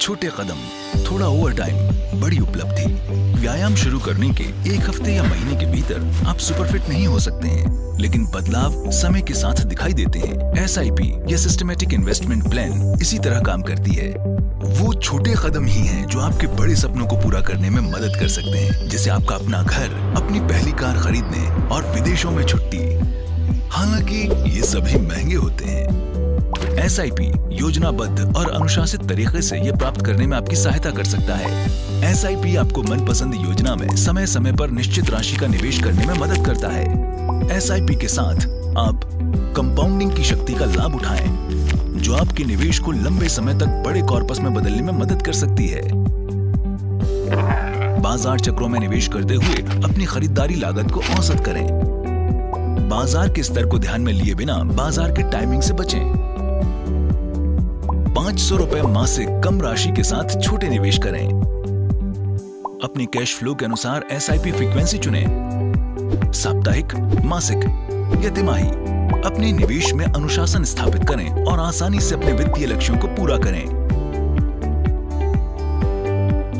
छोटे कदम, थोड़ा over time, बड़ी उपलब्धि। व्यायाम शुरू करने के एक हफ्ते या महीने के भीतर आप सुपरफिट नहीं हो सकते हैं, लेकिन बदलाव समय के साथ दिखाई देते हैं। SIP या सिस्टमैटिक इन्वेस्टमेंट प्लान इसी तरह काम करती है। वो छोटे कदम ही हैं जो आपके बड़े सपनों को पूरा करने में मदद कर सकते हैं, जैसे आपका अपना घर, अपनी पहली कार खरीदने और विदेशों में छुट्टी। हालांकि ये सभी महंगे होते हैं। SIP योजनाबद्ध और अनुशासित तरीके से ये प्राप्त करने में आपकी सहायता कर सकता है। SIP आपको मनपसंद योजना में समय समय पर निश्चित राशि का निवेश करने में मदद करता है। SIP के साथ आप कंपाउंडिंग की शक्ति का लाभ उठाएं, जो आपके निवेश को लंबे समय तक बड़े कॉर्पस में बदलने में मदद कर सकती है। बाजार चक्रों में निवेश करते हुए अपनी खरीदारी लागत को औसत करें। बाजार के स्तर को ध्यान में लिए बिना बाजार के टाइमिंग से बचें। 500 रुपए मासिक कम राशि के साथ छोटे निवेश करें। अपने कैश फ्लो के अनुसार SIP फ्रीक्वेंसी चुनें, साप्ताहिक, मासिक या तिमाही। अपने निवेश में अनुशासन स्थापित करें और आसानी से अपने वित्तीय लक्ष्यों को पूरा करें।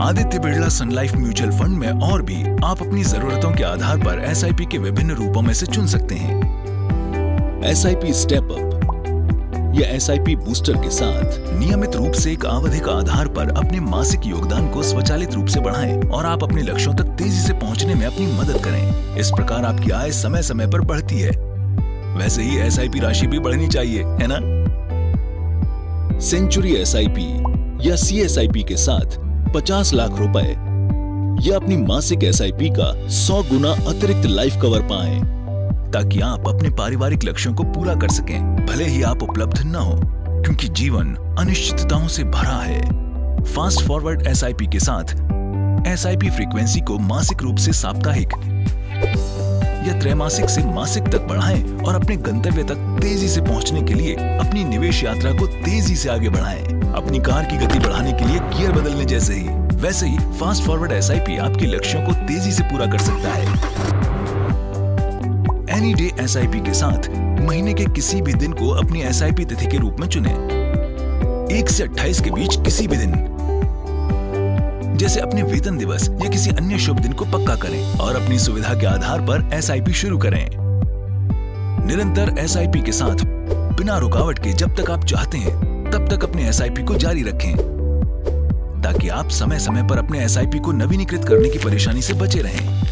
आदित्य बिरला सन लाइफ म्यूचुअल फंड में और भी आप अपनी जरूरतों के आधार पर SIP के विभिन्न रूपों में से चुन सकते हैं। SIP स्टेप अप या SIP बूस्टर के साथ नियमित रूप से एक आवधि का आधार पर अपने मासिक योगदान को स्वचालित रूप से बढ़ाएं और आप अपने लक्ष्यों तक तेजी से पहुंचने में अपनी मदद करें। इस प्रकार आपकी आय समय समय पर बढ़ती है। वैसे ही SIP राशि भी बढ़नी चाहिए, है ना? सेंचुरी SIP या CSIP के साथ 50 लाख रुपए या अपनी मासिक SIP का 100 गुना अतिरिक्त लाइफ कवर पाएं, ताकि आप अपने पारिवारिक लक्ष्यों को पूरा कर सकें, भले ही आप उपलब्ध न हो, क्योंकि जीवन अनिश्चितताओं से भरा है। फास्ट फॉरवर्ड SIP के साथ SIP फ्रीक्वेंसी को मासिक रूप से साप्ताहिक या त्रैमासिक से मासिक तक बढ़ाएं और अपने गंतव्य तक तेजी से पहुंचने के लिए अपनी निवेश यात्रा को तेजी से आगे बढ़ाएं। अपनी कार की गति बढ़ाने के लिए गियर बदलने जैसे ही, वैसे ही फास्ट फॉरवर्ड SIP आपके लक्ष्यों को तेजी से पूरा कर सकता है। एनी डे SIP के साथ महीने के किसी भी दिन को अपनी SIP तिथि के रूप में चुनें। 1 से 28 के बीच किसी भी दिन, जैसे अपने वेतन दिवस या किसी अन्य शुभ दिन को पक्का करें और अपनी सुविधा के आधार पर SIP शुरू करें। निरंतर SIP के साथ बिना रुकावट के जब तक आप चाहते हैं तब तक अपने SIP को जारी रखें, ताकि आप समय समय पर अपने SIP को नवीनीकृत करने की परेशानी से बचे रहें।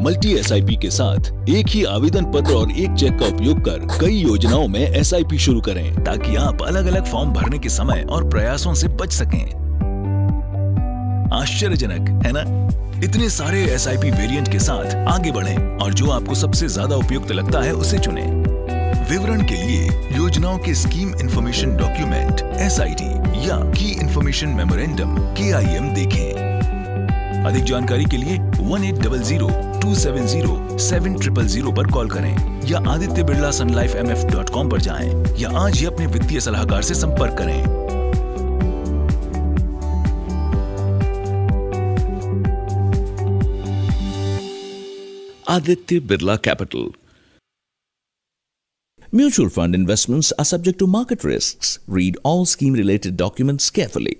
मल्टी SIP के साथ एक ही आवेदन पत्र और एक चेक का उपयोग कर कई योजनाओं में SIP शुरू करें, ताकि आप अलग अलग फॉर्म भरने के समय और प्रयासों से बच सकें। आश्चर्यजनक है ना? इतने सारे SIP वेरिएंट के साथ आगे बढ़ें और जो आपको सबसे ज्यादा उपयुक्त लगता है उसे चुनें। विवरण के लिए योजनाओं के स्कीम इंफॉर्मेशन डॉक्यूमेंट SID या की इंफॉर्मेशन मेमोरेंडम KIM देखें। अधिक जानकारी के लिए 1800-270-7000 पर कॉल करें या आदित्य बिरला सन लाइफ MF.com पर जाएं या आज ही अपने वित्तीय सलाहकार से संपर्क करें। Aditya Birla Capital. Mutual fund investments are subject to market risks. Read all scheme-related documents carefully.